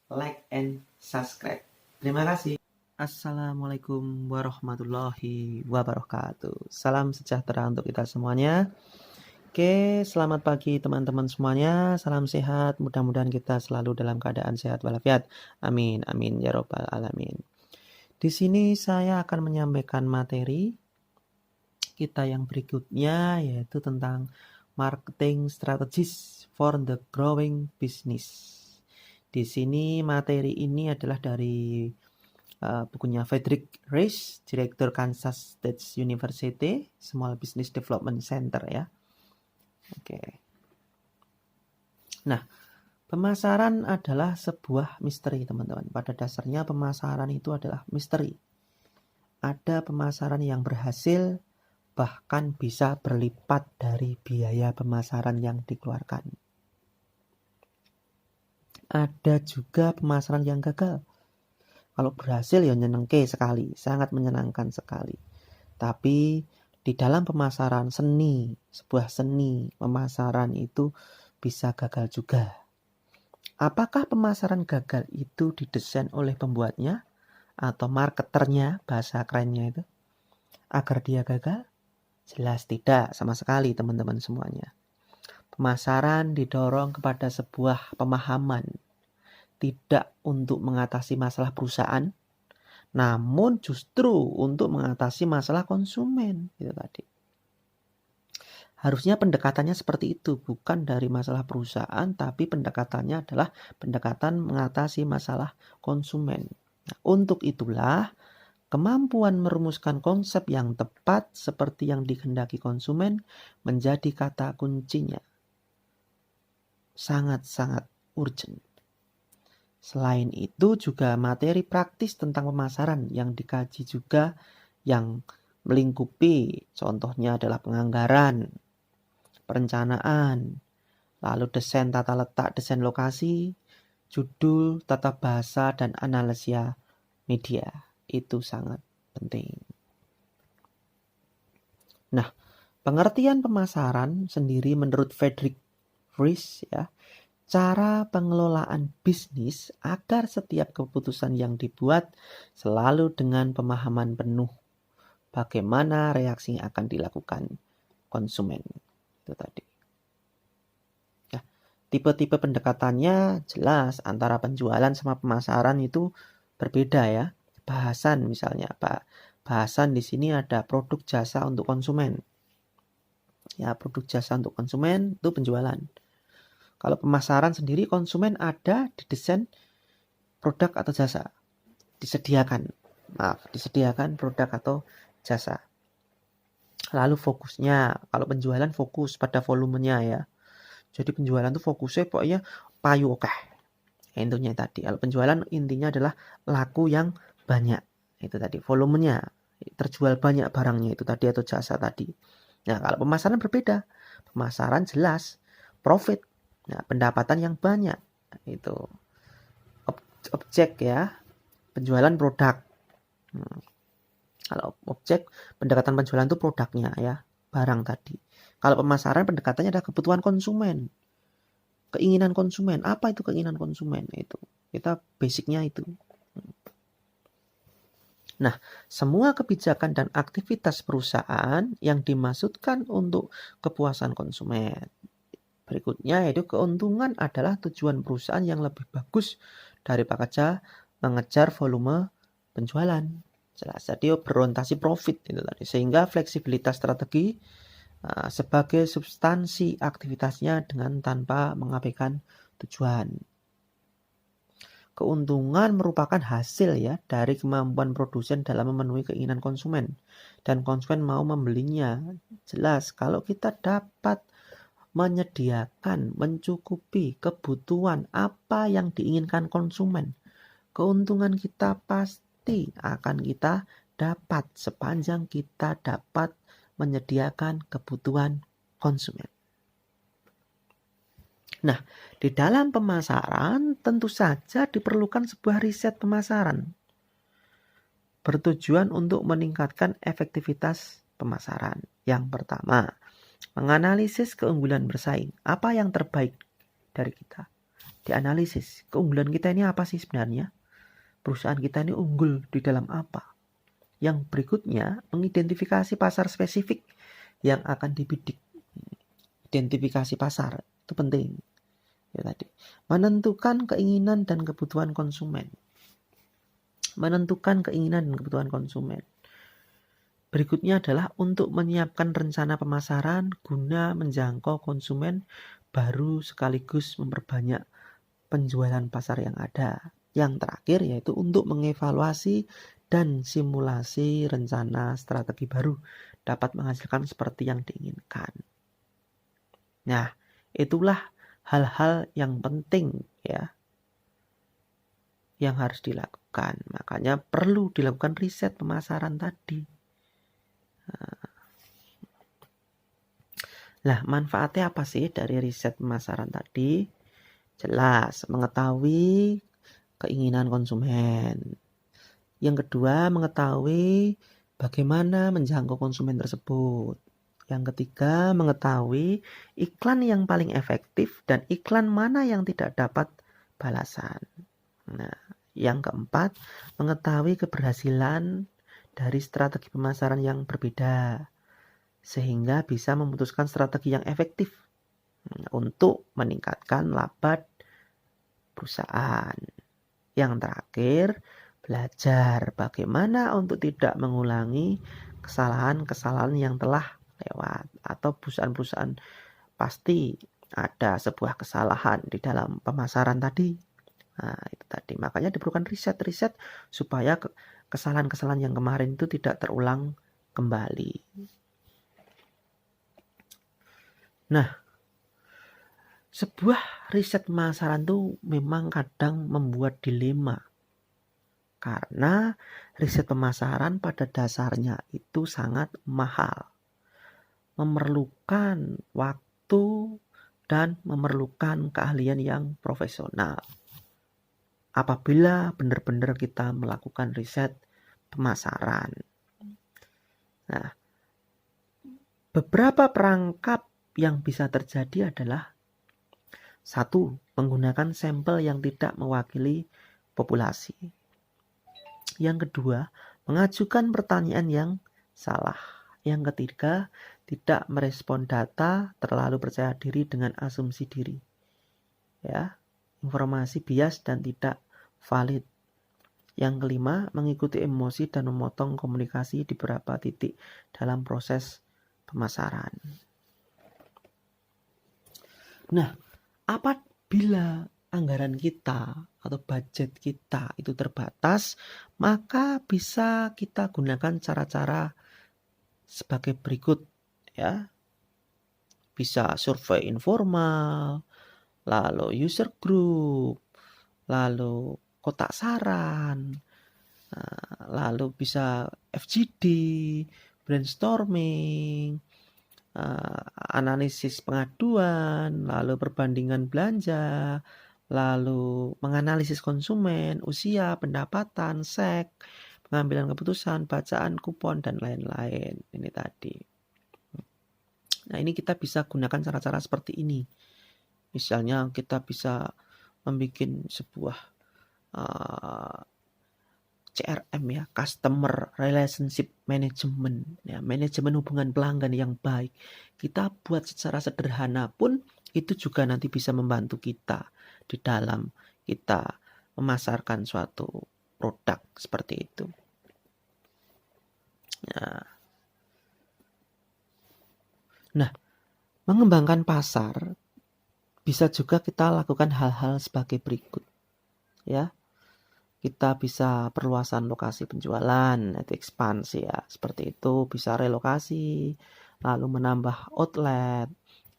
like, and subscribe. Terima kasih. Assalamualaikum warahmatullahi wabarakatuh. Salam sejahtera untuk kita semuanya. Oke, selamat pagi teman-teman semuanya. Salam sehat. Mudah-mudahan kita selalu dalam keadaan sehat walafiat. Amin, amin ya robbal alamin. Di sini saya akan menyampaikan materi kita yang berikutnya, yaitu tentang marketing strategies for the growing business. Di sini materi ini adalah dari bukunya Frederick Reich, Direktur Kansas State University Small Business Development Center ya. Oke. Nah, pemasaran adalah sebuah misteri, teman-teman. Pada dasarnya pemasaran itu adalah misteri. Ada pemasaran yang berhasil, bahkan bisa berlipat dari biaya pemasaran yang dikeluarkan. Ada juga pemasaran yang gagal. Kalau berhasil ya nyenengke sekali, sangat menyenangkan sekali. Tapi di dalam pemasaran seni, sebuah seni pemasaran itu bisa gagal juga. Apakah pemasaran gagal itu didesain oleh pembuatnya atau marketernya, bahasa kerennya itu, agar dia gagal? Jelas tidak sama sekali teman-teman semuanya. Pemasaran didorong kepada sebuah pemahaman, tidak untuk mengatasi masalah perusahaan, namun justru untuk mengatasi masalah konsumen. Itu tadi. Harusnya pendekatannya seperti itu, bukan dari masalah perusahaan, tapi pendekatannya adalah pendekatan mengatasi masalah konsumen. Nah, untuk itulah kemampuan merumuskan konsep yang tepat seperti yang dikehendaki konsumen menjadi kata kuncinya. Sangat-sangat urgent. Selain itu juga materi praktis tentang pemasaran yang dikaji juga yang melingkupi, contohnya adalah penganggaran, perencanaan, lalu desain tata letak, desain lokasi, judul, tata bahasa, dan analisis media. Itu sangat penting. Nah, pengertian pemasaran sendiri menurut Frederick Reich ya, cara pengelolaan bisnis agar setiap keputusan yang dibuat selalu dengan pemahaman penuh bagaimana reaksi yang akan dilakukan konsumen. Itu tadi. Ya, tipe-tipe pendekatannya jelas antara penjualan sama pemasaran itu berbeda ya. Bahasan misalnya, bahasan di sini ada produk jasa untuk konsumen. Ya, produk jasa untuk konsumen itu penjualan. Kalau pemasaran sendiri konsumen ada di desain produk atau jasa. Disediakan produk atau jasa. Lalu fokusnya, kalau penjualan fokus pada volumenya ya. Jadi penjualan itu fokusnya pokoknya payu oke. Intinya tadi. Kalau penjualan intinya adalah laku yang banyak. Itu tadi volumenya. Terjual banyak barangnya itu tadi atau jasa tadi. Nah, kalau pemasaran berbeda. Pemasaran jelas profit. Nah, pendapatan yang banyak. Itu objek ya. Penjualan produk. Kalau objek, pendekatan penjualan itu produknya ya. Barang tadi. Kalau pemasaran pendekatannya adalah kebutuhan konsumen. Keinginan konsumen. Apa itu keinginan konsumen? Itu. Kita basicnya itu. Nah, semua kebijakan dan aktivitas perusahaan yang dimaksudkan untuk kepuasan konsumen. Berikutnya yaitu keuntungan adalah tujuan perusahaan yang lebih bagus daripada mengejar volume penjualan. Jelas, jadi berorientasi profit itu tadi. Sehingga fleksibilitas strategi sebagai substansi aktivitasnya dengan tanpa mengabaikan tujuan. Keuntungan merupakan hasil ya dari kemampuan produsen dalam memenuhi keinginan konsumen dan konsumen mau membelinya. Jelas kalau kita dapat menyediakan, mencukupi kebutuhan apa yang diinginkan konsumen, keuntungan kita pasti akan kita dapat sepanjang kita dapat menyediakan kebutuhan konsumen. Nah, di dalam pemasaran tentu saja diperlukan sebuah riset pemasaran bertujuan untuk meningkatkan efektivitas pemasaran. Yang pertama, menganalisis keunggulan bersaing. Apa yang terbaik dari kita dianalisis. Keunggulan kita ini apa sih sebenarnya? Perusahaan kita ini unggul di dalam apa? Yang berikutnya, mengidentifikasi pasar spesifik yang akan dibidik. Identifikasi pasar itu penting. Ya tadi. Menentukan keinginan dan kebutuhan konsumen. Menentukan keinginan dan kebutuhan konsumen. Berikutnya adalah untuk menyiapkan rencana pemasaran guna menjangkau konsumen baru sekaligus memperbanyak penjualan pasar yang ada. Yang terakhir yaitu untuk mengevaluasi dan simulasi rencana strategi baru dapat menghasilkan seperti yang diinginkan. Nah, itulah hal-hal yang penting ya yang harus dilakukan. Makanya perlu dilakukan riset pemasaran tadi. Nah, manfaatnya apa sih dari riset pemasaran tadi? Jelas, mengetahui keinginan konsumen. Yang kedua, mengetahui bagaimana menjangkau konsumen tersebut. Yang ketiga, mengetahui iklan yang paling efektif dan iklan mana yang tidak dapat balasan. Nah, yang keempat, mengetahui keberhasilan dari strategi pemasaran yang berbeda, sehingga bisa memutuskan strategi yang efektif untuk meningkatkan laba perusahaan. Yang terakhir, belajar bagaimana untuk tidak mengulangi kesalahan-kesalahan yang telah lewat. Atau perusahaan-perusahaan pasti ada sebuah kesalahan di dalam pemasaran tadi. Nah, itu tadi. Makanya diperlukan riset-riset supaya kesalahan-kesalahan yang kemarin itu tidak terulang kembali. Nah, sebuah riset pemasaran itu memang kadang membuat dilema. Karena riset pemasaran pada dasarnya itu sangat mahal. Memerlukan waktu dan memerlukan keahlian yang profesional. Apabila benar-benar kita melakukan riset pemasaran. Nah, beberapa perangkap yang bisa terjadi adalah satu, menggunakan sampel yang tidak mewakili populasi. Yang kedua, mengajukan pertanyaan yang salah. Yang ketiga, tidak merespon data, terlalu percaya diri dengan asumsi diri. Ya, informasi bias dan tidak valid. Yang kelima, mengikuti emosi dan memotong komunikasi di beberapa titik dalam proses pemasaran. Nah, apabila anggaran kita atau budget kita itu terbatas, maka bisa kita gunakan cara-cara sebagai berikut ya. Bisa survei informal, lalu user group, lalu kotak saran, lalu bisa FGD, brainstorming, analisis pengaduan, lalu perbandingan belanja, lalu menganalisis konsumen, usia, pendapatan, SEK, pengambilan keputusan, bacaan kupon, dan lain-lain. Ini tadi. Nah, ini kita bisa gunakan cara-cara seperti ini. Misalnya kita bisa membuat sebuah CRM ya, Customer Relationship Management ya, manajemen hubungan pelanggan yang baik. Kita buat secara sederhana pun itu juga nanti bisa membantu kita di dalam kita memasarkan suatu produk seperti itu. Nah, mengembangkan pasar bisa juga kita lakukan hal-hal sebagai berikut ya. Kita bisa perluasan lokasi penjualan, itu ekspansi ya, seperti itu. Bisa relokasi, lalu menambah outlet,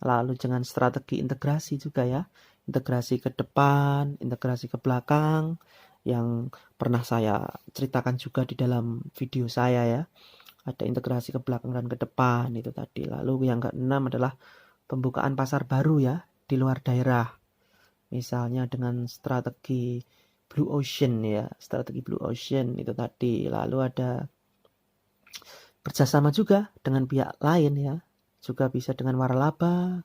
lalu dengan strategi integrasi juga ya, integrasi ke depan, integrasi ke belakang, yang pernah saya ceritakan juga di dalam video saya ya. Ada integrasi ke belakang dan ke depan itu tadi. Lalu yang keenam adalah pembukaan pasar baru ya di luar daerah. Misalnya dengan strategi Blue Ocean ya, strategi Blue Ocean itu tadi. Lalu ada kerjasama juga dengan pihak lain ya, juga bisa dengan waralaba,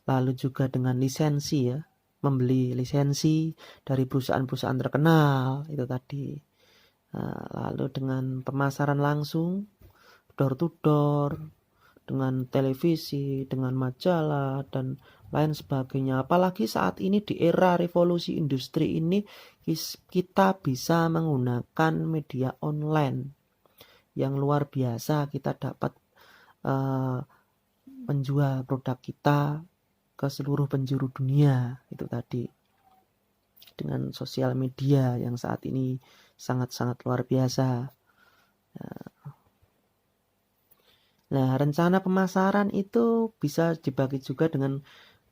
lalu juga dengan lisensi ya. membeli lisensi dari perusahaan-perusahaan terkenal itu tadi. Lalu dengan pemasaran langsung, door to door, dengan televisi, dengan majalah, dan lain sebagainya. Apalagi saat ini di era revolusi industri ini, kita bisa menggunakan media online yang luar biasa. Kita dapat menjual produk kita ke seluruh penjuru dunia itu tadi, dengan sosial media yang saat ini sangat-sangat luar biasa. Nah, rencana pemasaran itu bisa dibagi juga dengan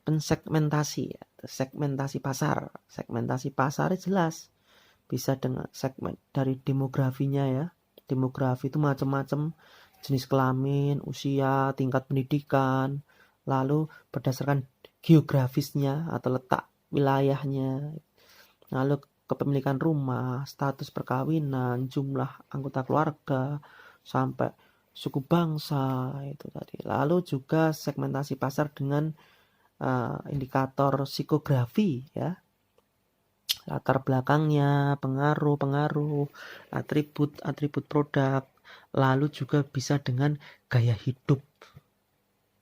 pensegmentasi ya. Segmentasi pasar. Segmentasi pasar jelas bisa dengan segmen dari demografinya ya. Demografi itu macam-macam, jenis kelamin, usia, tingkat pendidikan, lalu berdasarkan geografisnya atau letak wilayahnya, lalu kepemilikan rumah, status perkawinan, jumlah anggota keluarga, sampai suku bangsa itu tadi. Lalu juga segmentasi pasar dengan indikator psikografi ya, latar belakangnya, pengaruh, atribut produk, lalu juga bisa dengan gaya hidup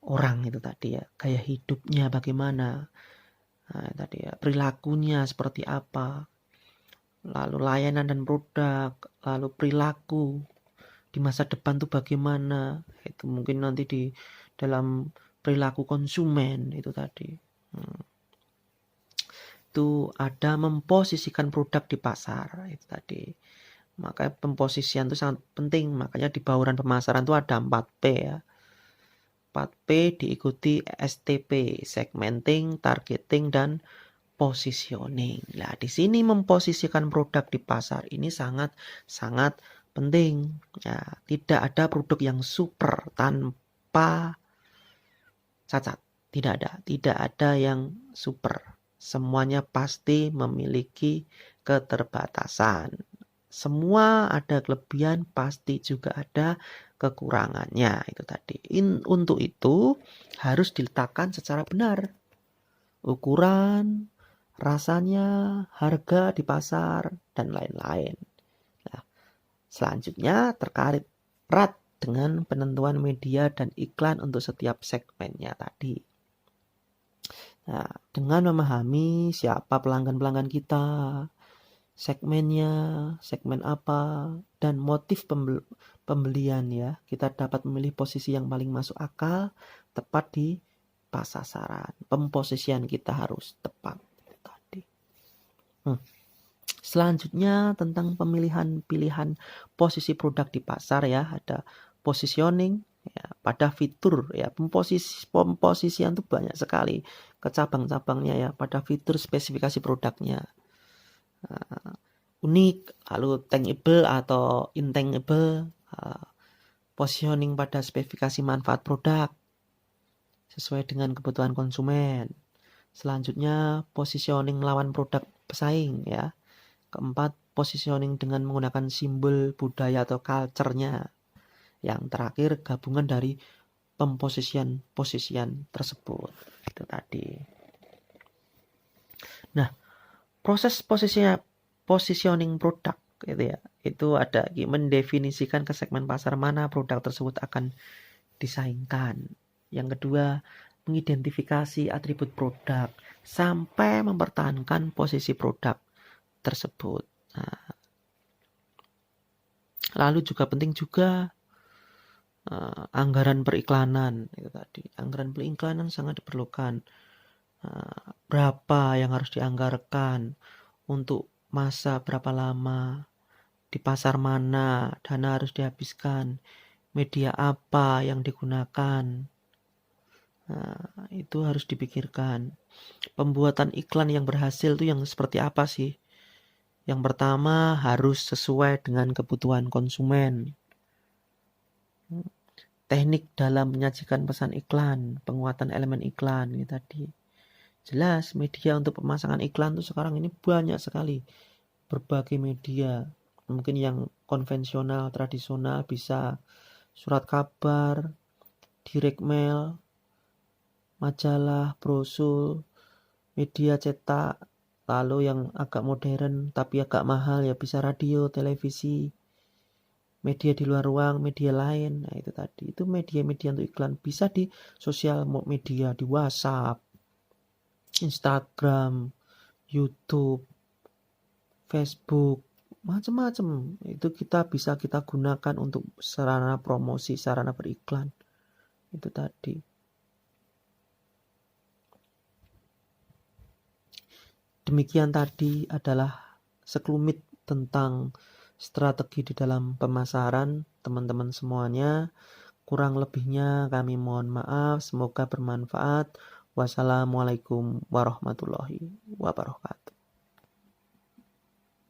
orang itu tadi ya, gaya hidupnya bagaimana, tadi ya, perilakunya seperti apa, lalu layanan dan produk, lalu perilaku di masa depan tuh bagaimana, itu mungkin nanti di dalam perilaku konsumen itu tadi. Itu ada memposisikan produk di pasar itu tadi. Makanya pemposisian itu sangat penting. Makanya di bauran pemasaran itu ada 4P ya. 4P diikuti STP, segmenting, targeting, dan positioning. Nah, di sini memposisikan produk di pasar ini sangat penting. Ya, tidak ada produk yang super tanpa cacat. Tidak ada yang super. Semuanya pasti memiliki keterbatasan. Semua ada kelebihan, pasti juga ada kekurangannya. Itu tadi. Untuk itu harus diletakkan secara benar. Ukuran, rasanya, harga di pasar, dan lain-lain. Nah, selanjutnya terkait erat dengan penentuan media dan iklan untuk setiap segmennya tadi. Nah, dengan memahami siapa pelanggan-pelanggan kita, segmennya, segmen apa, dan motif pembelian ya, kita dapat memilih posisi yang paling masuk akal, tepat di pasaran. Pemposisian kita harus tepat tadi. Selanjutnya tentang pilihan posisi produk di pasar ya, ada positioning ya, pada fitur ya, pemposisian itu banyak sekali ke cabang-cabangnya ya, pada fitur spesifikasi produknya. Unik, lalu tangible atau intangible, positioning pada spesifikasi manfaat produk sesuai dengan kebutuhan konsumen. Selanjutnya positioning melawan produk pesaing ya. Keempat, positioning dengan menggunakan simbol budaya atau culture-nya. Yang terakhir, gabungan dari pemposisian tersebut. Itu tadi. Nah, proses positioning produk gitu ya, itu ada mendefinisikan ke segmen pasar mana produk tersebut akan disaingkan. Yang kedua, mengidentifikasi atribut produk sampai mempertahankan posisi produk tersebut. Nah, lalu juga penting juga anggaran periklanan itu tadi. Anggaran periklanan sangat diperlukan. Berapa yang harus dianggarkan, untuk masa berapa lama, di pasar mana dana harus dihabiskan, media apa yang digunakan. Nah, itu harus dipikirkan. Pembuatan iklan yang berhasil itu yang seperti apa sih? Yang pertama harus sesuai dengan kebutuhan konsumen. Teknik dalam menyajikan pesan iklan, penguatan elemen iklan ini tadi. Jelas media untuk pemasangan iklan tuh sekarang ini banyak sekali. Berbagai media. Mungkin yang konvensional, tradisional bisa surat kabar, direct mail, majalah, brosur, media cetak, lalu yang agak modern tapi agak mahal ya bisa radio, televisi, media di luar ruang, media lain. Nah itu tadi, itu media-media untuk iklan. Bisa di sosial media, di WhatsApp, Instagram, YouTube, Facebook, macam-macam. Itu bisa kita gunakan untuk sarana promosi, sarana beriklan. Itu tadi. Demikian tadi adalah sekelumit tentang strategi di dalam pemasaran, teman-teman semuanya. Kurang lebihnya kami mohon maaf, semoga bermanfaat. Wassalamualaikum warahmatullahi wabarakatuh.